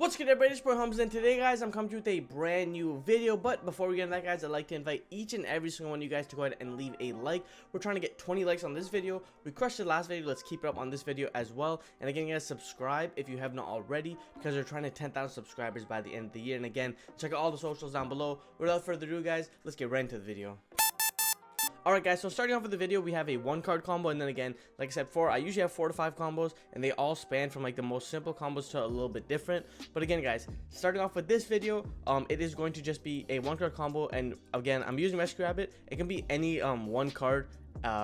What's good, everybody? It's Springans, and today, guys, I'm coming to you with a brand new video. But before we get into that, guys, I'd like to invite each and every single one of you guys to go ahead and leave a like. We're trying to get 20 likes on this video. We crushed the last video. Let's keep it up on this video as well. And again, guys, subscribe if you have not already, because we're trying to 10,000 subscribers by the end of the year. And again, check out all the socials down below. Without further ado, guys, let's get right into the video. Alright, guys, so starting off with the video, we have a 1-card combo, and then again, like I said before, I usually have 4 to 5 combos, and they all span from like the most simple combos to a little bit different. But again, guys, starting off with this video, it is going to just be a 1-card combo, and again, I'm using Rescue Rabbit. It can be any 1-card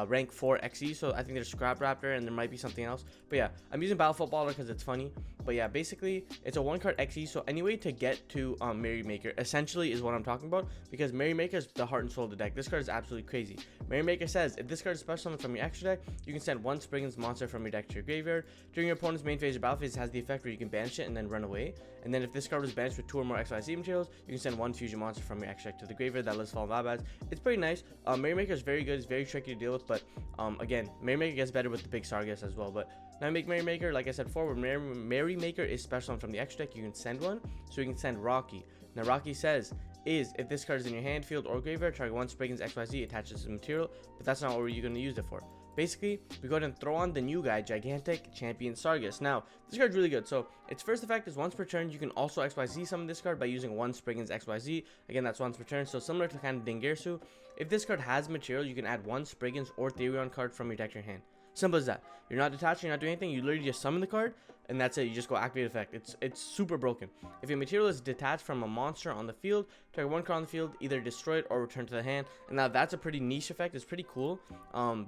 rank 4 XE, so I think there's Scrap Raptor and there might be something else, but yeah, I'm using Battle Footballer because it's funny. But yeah, basically it's a 1-card XE, so any way to get to Merrymaker essentially is what I'm talking about, because Merrymaker is the heart and soul of the deck. This card is absolutely crazy. Merrymaker says if this card is special summon from your extra deck, you can send one Springans monster from your deck to your graveyard. During your opponent's main phase or battle phase, it has the effect where you can banish it and then run away. And then if this card was banished with 2 or more XYZ materials, you can send one fusion monster from your extra deck to the graveyard that lists fallen Valbads. It's pretty nice. Merrymaker is very good. It's very tricky to deal with, but again, Merrymaker gets better with the big Sargas as well. But now make Merrymaker, like I said before, when Merrymaker is special from the extra deck, you can send one, so you can send Rockey. Now Rockey says if this card is in your hand, field, or graveyard, target one Springans XYZ attaches to the material, but that's not what you're going to use it for. Basically, we go ahead and throw on the new guy, Gigantic Champion Sargas. Now, this card's really good. So, its first effect is once per turn. You can also XYZ summon this card by using one Springans XYZ. Again, that's once per turn. So, similar to kind of Dingirsu. If this card has material, you can add one Springans or Therion card from your deck to your hand. Simple as that. You're not detaching, you're not doing anything. You literally just summon the card, and that's it. You just go activate effect. It's super broken. If your material is detached from a monster on the field, target one card on the field, either destroy it or return to the hand. And now that's a pretty niche effect. It's pretty cool,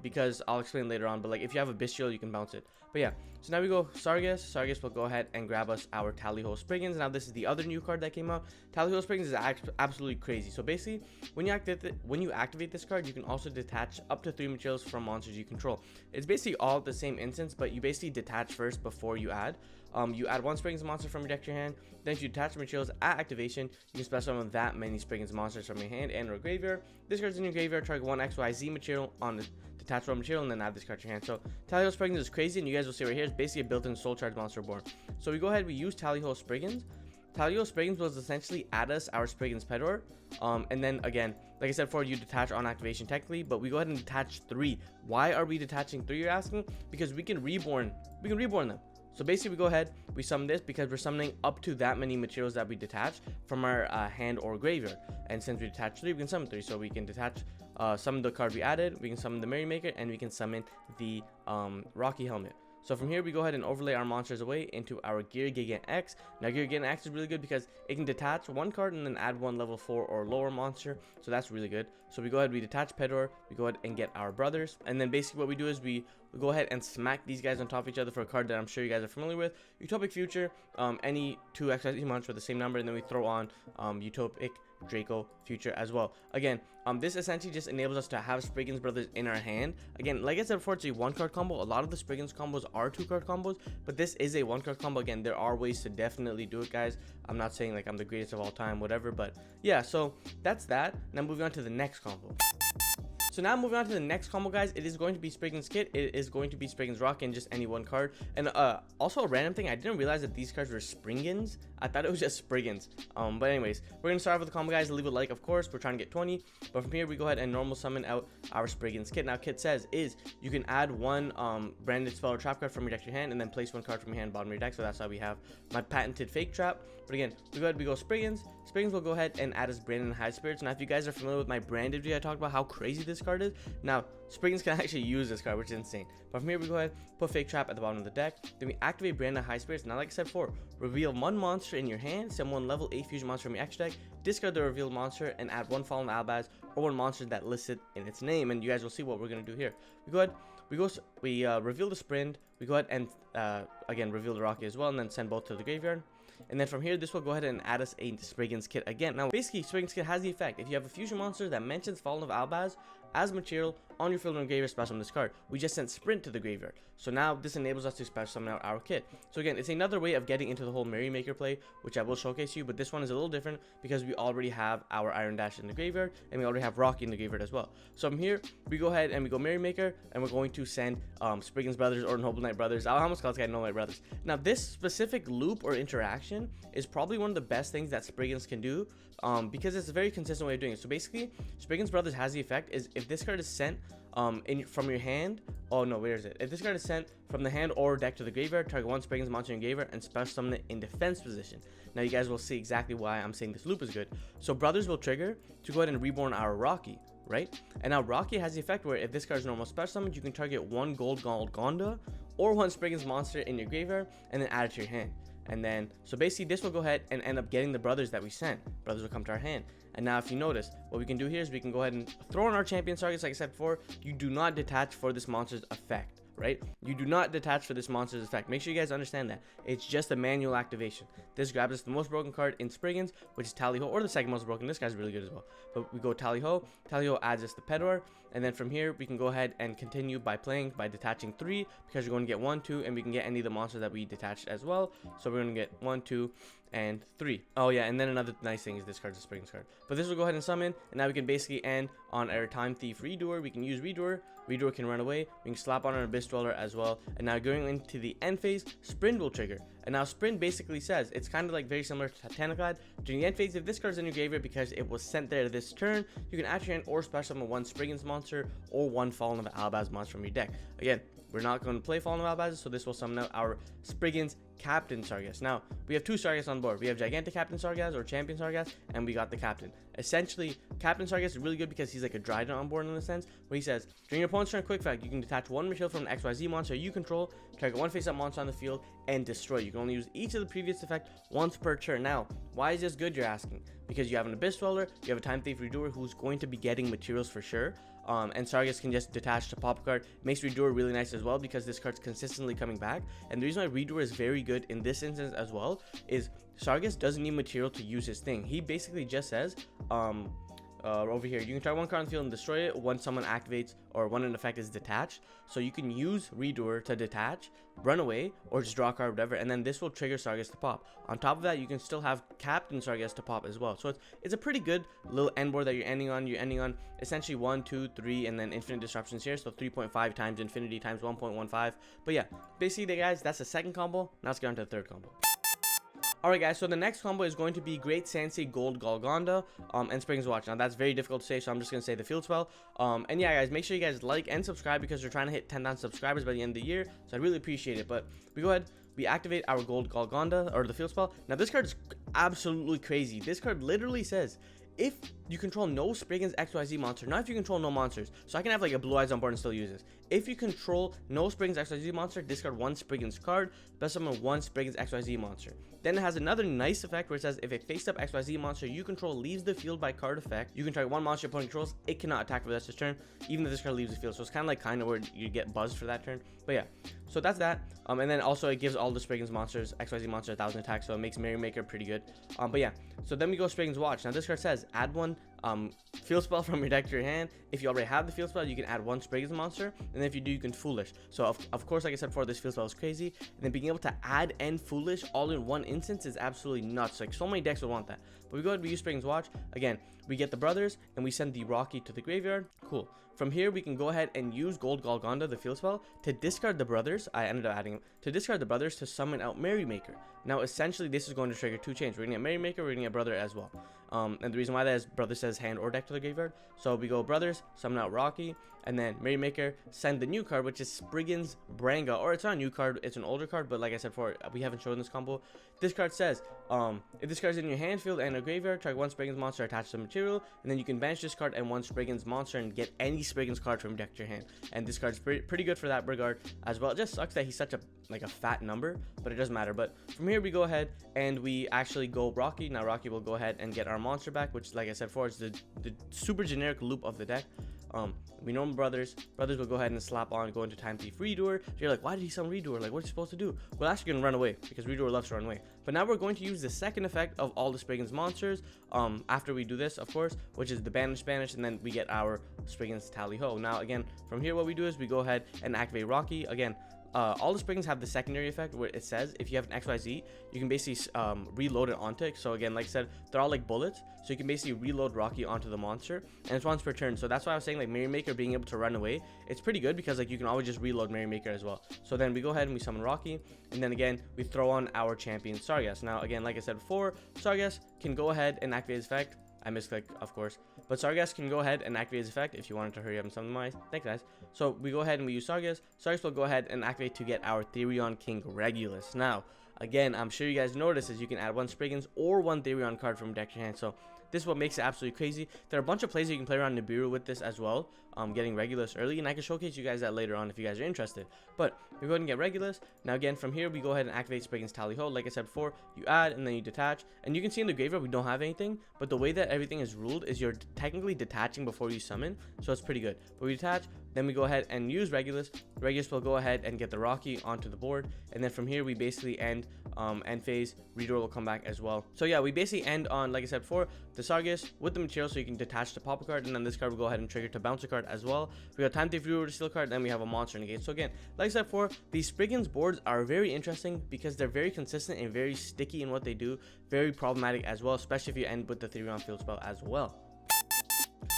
because I'll explain later on. But like if you have a bestial, you can bounce it. But yeah, so now we go Sargas. Sargas will go ahead and grab us our Tallyho Springans. Now this is the other new card that came out. Tallyho Springans is absolutely crazy. So basically, when you activate this card, you can also detach up to 3 materials from monsters you control. It's basically all the same instance, but you basically detach first before you add. You add one Springans monster from your deck to your hand. Then if you detach the materials at activation, you can special summon that many Springans monsters from your hand and or graveyard. This card's in your graveyard, target one XYZ material on the detached raw material, and then add this card to your hand. So Tallyho Springans is crazy, and you guys will see right here, it's basically a built-in soul charge monster born. So we go ahead, we use Tallyho Springans. Tallyho Springans will essentially add us our Springans Pedor. And then again, like I said before, you detach on activation technically, but we go ahead and detach 3. Why are we detaching 3, you're asking? Because we can reborn them. So basically we go ahead, we summon this because we're summoning up to that many materials that we detach from our hand or graveyard. And since we detach 3, we can summon 3. So we can detach, summon the card we added, we can summon the Merrymaker, and we can summon the Rockey helmet. So from here, we go ahead and overlay our monsters away into our Gear Gigant X. Now, Gear Gigant X is really good because it can detach 1 card and then add 1 level 4 or lower monster. So that's really good. So we go ahead, we detach Pedor, we go ahead and get our brothers. And then basically what we do is we go ahead and smack these guys on top of each other for a card that I'm sure you guys are familiar with. Utopic Future, any 2 XYZ monsters with the same number, and then we throw on Utopic Draco Future as well. Again, this essentially just enables us to have Springans brothers in our hand. Again, like I said before, it's a 1-card combo. A lot of the Springans combos are 2-card combos, but this is a 1-card combo. Again, there are ways to definitely do it, guys. I'm not saying like I'm the greatest of all time, whatever, but yeah, so that's that. Now moving on to the next combo. So now moving on to the next combo, guys, it is going to be Springans Kit, it is going to be Springans Rock, and just any 1 card. And also a random thing, I didn't realize that these cards were Springans. I thought it was just Springans. But anyways, we're going to start off with the combo, guys. Leave a like, of course, we're trying to get 20. But from here, we go ahead and normal summon out our Springans Kit. Now, Kit says you can add 1 branded spell or trap card from your deck to your hand, and then place 1 card from your hand bottom of your deck. So that's how we have my patented fake trap. But again, we go ahead, we go Springans. Springans will go ahead and add us Branded High Spirits. Now, if you guys are familiar with my branded video, I talked about how crazy this card is. Now, Springans can actually use this card, which is insane. But from here, we go ahead, put Fake Trap at the bottom of the deck. Then we activate Branded High Spirits. Now, like I said before, reveal 1 monster in your hand, send 1 level 8 fusion monster from your extra deck, discard the revealed monster, and add 1 Fallen Albaz or 1 monster that listed in its name. And you guys will see what we're going to do here. We go ahead, we reveal the Sprint. We go ahead and again reveal the Rockey as well, and then send both to the graveyard. And then from here, this will go ahead and add us a Springans Kit again. Now, basically, Springans Kit has the effect. If you have a fusion monster that mentions Fallen of Albaz as material on your field and graveyard special summon this card. We just sent Sprint to the graveyard. So now this enables us to special summon out our kit. So again, it's another way of getting into the whole Merrymaker play, which I will showcase you, but this one is a little different because we already have our Iron Dash in the graveyard and we already have Rockey in the graveyard as well. So from here, we go ahead and we go Merrymaker, and we're going to send Springans Brothers or Noble Knight Brothers. I almost call this guy Noble Knight Brothers. Now this specific loop or interaction is probably one of the best things that Springans can do, because it's a very consistent way of doing it. So basically, Springans Brothers has the effect is if this card is sent from your hand, oh no, where is it? If this card is sent from the hand or deck to the graveyard, target one Springans monster in graveyard and special summon it in defense position. Now you guys will see exactly why I'm saying this loop is good. So Brothers will trigger to go ahead and reborn our Rockey, right? And now Rockey has the effect where if this card is normal special summon, you can target one gold Gonda or one Springans monster in your graveyard and then add it to your hand. And then, so basically this will go ahead and end up getting the Brothers that we sent. Brothers will come to our hand. And now if you notice, what we can do here is we can go ahead and throw in our champion targets. Like I said before, you do not detach for this monster's effect, right? You do not detach for this monster's effect. Make sure you guys understand that. It's just a manual activation. This grabs us the most broken card in Springans, which is Tally Ho, or the second most broken. This guy's really good as well. But we go Tally Ho. Tally Ho adds us the Pedor. And then from here, we can go ahead and continue by detaching 3, because you're going to get 1, 2, and we can get any of the monsters that we detached as well. So we're going to get 1, 2, and 3. Oh yeah, and then another nice thing is this card's a Springans card. But this will go ahead and summon, and now we can basically end on our Time Thief Redoer. We can use Redoer. Redoer can run away. We can slap on our Abyss Dweller as well. And now going into the end phase, Sprint will trigger. And now Sprint basically says, it's kind of like very similar to Titaniclad. During the end phase, if this card's in your graveyard because it was sent there this turn, you can add to your hand or special summon one Springans monster or one Fallen of Albaz monster from your deck. Again, we're not going to play Fallen of Albaz, so this will summon out our Springans Captain Sargas. Now, we have two Sargas on board. We have Gigantic Captain Sargas or Champion Sargas, and we got the Captain. Essentially, Captain Sargas is really good because he's like a Dryden on board in a sense, where he says, during your opponent's turn, quick fact, you can detach one material from an XYZ monster you control, target one face-up monster on the field, and destroy. You can only use each of the previous effect once per turn. Now, why is this good, you're asking? Because you have an Abyss Dweller, you have a Time Thief Redoer who's going to be getting materials for sure. And Sargas can just detach to pop a card. Makes Redoer really nice as well because this card's consistently coming back. And the reason why Redoer is very good in this instance as well is Sargas doesn't need material to use his thing. He basically just says, over here, you can target one card on the field and destroy it when someone activates or when an effect is detached. So you can use Redoer to detach, run away, or just draw a card, whatever, and then this will trigger Sargas to pop. On top of that, you can still have Captain Sargas to pop as well. So it's a pretty good little end board that you're ending on. You're ending on essentially 1, 2, 3, and then infinite disruptions here. So 3.5 times infinity times 1.15. But yeah, basically, guys, that's the second combo. Now let's get on to the third combo. Alright guys, so the next combo is going to be Great Sensei Gold Golgonda and Springans Watch. Now that's very difficult to say, so I'm just going to say the field spell. And yeah guys, make sure you guys like and subscribe because we're trying to hit 10,000 subscribers by the end of the year. So I really appreciate it. But we go ahead, we activate our Gold Golgonda, or the field spell. Now this card is absolutely crazy. This card literally says, if you control no Springans XYZ monster, not if you control no monsters, so I can have like a Blue Eyes on board and still use this. If you control no Springans XYZ monster, discard one Springans card, best summon one Springans XYZ monster. Then it has another nice effect where it says if a face-up XYZ monster you control leaves the field by card effect, you can target one monster your opponent controls, it cannot attack for the rest of its turn, even if this card leaves the field. So it's kind of where you get buzzed for that turn. But yeah, so that's that. And then also it gives all the Springans monsters, XYZ monster 1000 attack, so it makes Merrymaker pretty good. But yeah, so then we go Springans Watch. Now this card says add one field spell from your deck to your hand. If you already have the field spell, you can add one Springans monster, and then if you do, you can Foolish. So of course, like I said before, this field spell is crazy, and then being able to add and Foolish all in one instance is absolutely nuts. Like so many decks would want that. But we go ahead, we use Springans Watch. Again, we get the Brothers, and we send the Rockey to the graveyard. Cool. From here, we can go ahead and use Gold Golgonda, the field spell, to discard the Brothers. I ended up adding them to discard the Brothers to summon out Merrymaker. Now, essentially, this is going to trigger two chains. We're going to get Merrymaker, we're going to get Brother as well. And the reason why that is Brother says hand or deck to the graveyard. So we go Brothers, summon out Rockey, and then Merrymaker, send the new card, which is Springans Branga. Or it's not a new card, it's an older card, but like I said before, we haven't shown this combo. This card says, if this card is in your hand, field, and a graveyard, target one Springans monster attached to the material, and then you can banish this card and one Springans monster and get any Springans card from deck to your hand. And this card's pretty good for that regard as well. It just sucks that he's such a fat number, but it doesn't matter. But from here we go ahead and we actually go Rockey. Now Rockey will go ahead and get our monster back, which like I said before is the super generic loop of the deck. we normal brothers will go ahead and slap on, go into time thief redoer. So you're like, why did he summon redoer? Like, what's he supposed to do? Well, actually gonna run away because redoer loves to run away. But now we're going to use the second effect of all the Springans monsters after we do this, of course, which is the banish, and then we get our Springans tally ho. Now again, from here what we do is we go ahead and activate Rockey. Again, all the Springans have the secondary effect where it says if you have an XYZ, you can basically reload it onto it. So again, like I said, they're all like bullets, so you can basically reload Rockey onto the monster, and it's once per turn. So that's why I was saying like Merrymaker being able to run away, it's pretty good because like you can always just reload Merrymaker as well. So then we go ahead and we summon Rockey, and then again we throw on our champion Sargas. Now again, like I said before, Sargas can go ahead and activate his effect. I misclicked, of course, but Sargas can go ahead and activate his effect if you wanted to hurry up and summon my. Thanks, guys. So we go ahead and we use Sargas. Sargas will go ahead and activate to get our Therion King Regulus. Now, again, I'm sure you guys notice is you can add one Springans or one Therion card from deck to hand. So this is what makes it absolutely crazy. There are a bunch of plays you can play around Nibiru with this as well, getting Regulus early, and I can showcase you guys that later on if you guys are interested. But we go ahead and get Regulus. Now again, from here we go ahead and activate Springans Tally Ho. Like I said before, you add and then you detach, and you can see in the graveyard we don't have anything, but the way that everything is ruled is you're technically detaching before you summon, so it's pretty good. But we detach, then we go ahead and use Regulus. Regulus will go ahead and get the Rockey onto the board, and then from here we basically end phase. Redoer will come back as well. So yeah, we basically end on, like I said before, the Sargas with the material, so you can detach the pop a card, and then this card will go ahead and trigger to bounce a card as well. We got time thief redoer to steal card, then we have a monster negate. So again, like I said before, these Springans boards are very interesting because they're very consistent and very sticky in what they do, very problematic as well, especially if you end with the Therion field spell as well.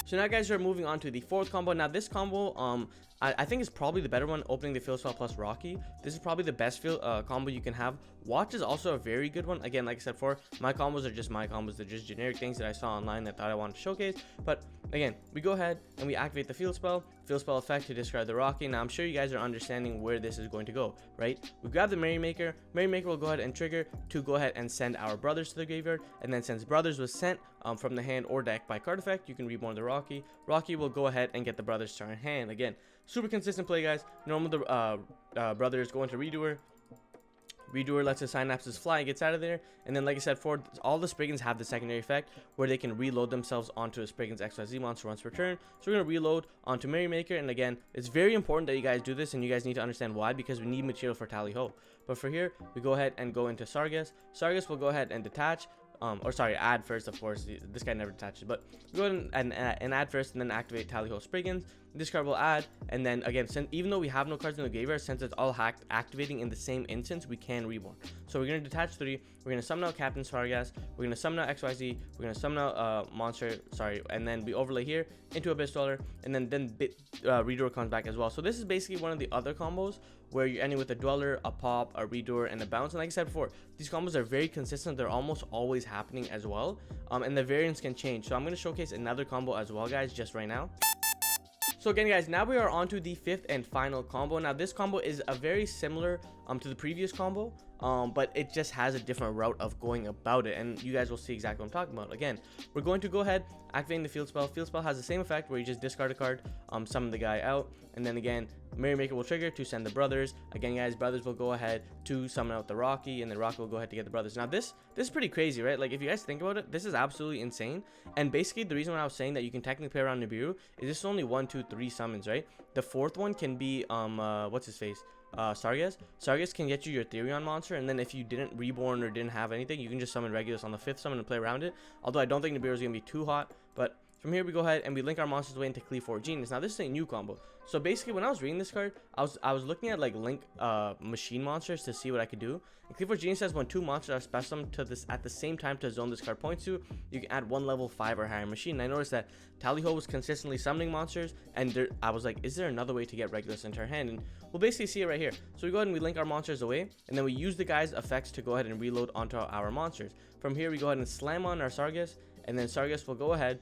So now guys, we're moving on to the fourth combo. Now this combo I think is probably the better one, opening the field spell plus Rockey. This is probably the best field combo you can have. Watch is also a very good one. Again, like I said before, my combos are just my combos. They're just generic things that I saw online that I thought I wanted to showcase. But again, we go ahead and we activate the field spell effect to discard the Rockey. Now I'm sure you guys are understanding where this is going to go, right? We grab the Merrymaker. Merrymaker will go ahead and trigger to go ahead and send our brothers to the graveyard, and then since brothers was sent from the hand or deck by card effect, you can reborn the Rockey. Rockey will go ahead and get the brothers to our hand. Again, super consistent play, guys. Normal the brothers go into redoer. Redoer lets his synapses fly and gets out of there. And then, like I said, for all the Springans have the secondary effect where they can reload themselves onto a Springans XYZ monster once per turn. So we're going to reload onto Merrymaker. And again, it's very important that you guys do this, and you guys need to understand why, because we need material for Tally Ho. But for here, we go ahead and go into Sargas. Sargas will go ahead and detach. Or sorry, add first, of course. This guy never detaches, but go ahead and add first, and then activate Tally Ho Springans. This card will add, and then again, since even though we have no cards in the graveyard, since it's all activating in the same instance, we can reborn. So we're gonna detach 3. We're gonna summon out Captain Sargas. We're gonna summon out XYZ. We're gonna summon out monster. Sorry, and then we overlay here into Abyss Dweller, and then Redoer comes back as well. So this is basically one of the other combos where you're ending with a Dweller, a Pop, a Redoer, and a Bounce. And like I said before, these combos are very consistent. They're almost always happening as well, and the variants can change. So I'm gonna showcase another combo as well, guys, just right now. So again, guys, now we are on to the 5th and final combo. Now this combo is a very similar to the previous combo, but it just has a different route of going about it, and you guys will see exactly what I'm talking about. Again, we're going to go ahead activating the field spell. Field spell has the same effect where you just discard a card, summon the guy out, and then again Merrymaker will trigger to send the brothers. Again, guys, brothers will go ahead to summon out the Rockey, and then Rockey will go ahead to get the brothers. Now this is pretty crazy, right? Like, if you guys think about it, this is absolutely insane. And basically the reason why I was saying that you can technically play around Nibiru is this is only 1, 2, 3 summons, right? The 4th one can be what's his face, Sargas can get you your Therion monster, and then if you didn't reborn or didn't have anything, you can just summon Regulus on the 5th summon and play around it. Although I don't think Nibiru is gonna be too hot, but from here we go ahead and we link our monsters away into Cleave 4 Genius. Now this is a new combo. So basically when I was reading this card, I was looking at like link machine monsters to see what I could do. And Cleave 4 Genius says when 2 monsters are special summoned to this at the same time to a zone this card points to, you can add 1 level 5 or higher machine. And I noticed that Tally Ho was consistently summoning monsters, and I was like, is there another way to get Regulus into our hand? And we'll basically see it right here. So we go ahead and we link our monsters away, and then we use the guy's effects to go ahead and reload onto our monsters. From here we go ahead and slam on our Sargas, and then Sargas will go ahead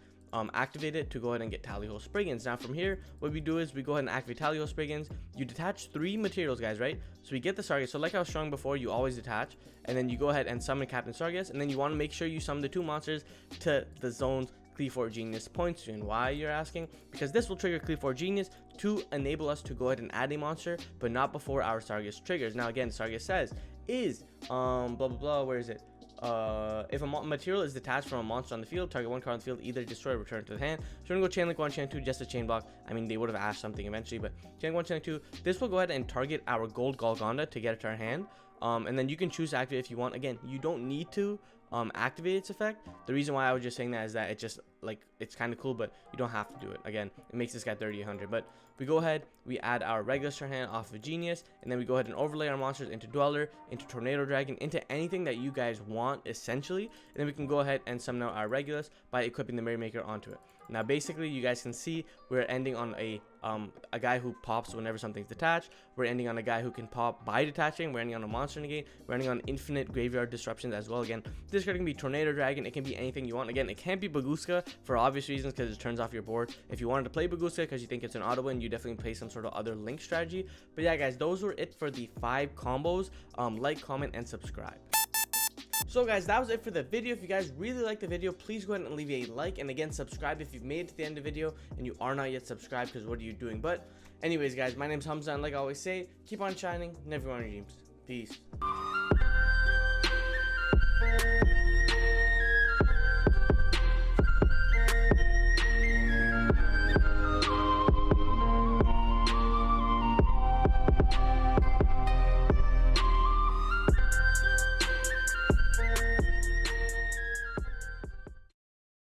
activate it to go ahead and get Tally Ho Springans. Now from here, what we do is we go ahead and activate Tally Ho Springans. You detach 3 materials, guys, right? So we get the Sargas. So like I was showing before, you always detach, and then you go ahead and summon Captain Sargas, and then you want to make sure you summon the 2 monsters to the zones Cleave 4 Genius points to. And why, you're asking? Because this will trigger Cleave 4 Genius to enable us to go ahead and add a monster, but not before our Sargas triggers. Now again, Sargas says is blah blah blah, where is it? if a material is detached from a monster on the field, target one card on the field, either destroy or return to the hand. So we're gonna go chain link 1, chain 2, just a chain block. I mean, they would have asked something eventually, but chain link 1, chain 2. This will go ahead and target our gold Golgonda to get it to our hand. And then you can choose to activate if you want. Again, you don't need to activate its effect. The reason why I was just saying that is that it just, like, it's kind of cool, but you don't have to do it. Again, it makes this guy 3800. But we go ahead, we add our regulars to our hand off of Genius, and then we go ahead and overlay our monsters into Dweller, into Tornado Dragon, into anything that you guys want, essentially. And then we can go ahead and summon out our regulars by equipping the Merrymaker onto it. Now, basically, you guys can see we're ending on a guy who pops whenever something's detached. We're ending on a guy who can pop by detaching. We're ending on a monster negate. We're ending on infinite graveyard disruptions as well. Again, this card can be Tornado Dragon. It can be anything you want. Again, it can't be Baguska for obvious reasons because it turns off your board. If you wanted to play Baguska because you think it's an auto win, you definitely play some sort of other link strategy. But yeah, guys, those were it for the 5 combos. Like, comment, and subscribe. So guys, that was it for the video. If you guys really like the video, please go ahead and leave a like, and again, subscribe if you've made it to the end of the video and you are not yet subscribed, because what are you doing? But anyways, guys, my name's Hamza, and like I always say, keep on shining, never on your dreams. Peace.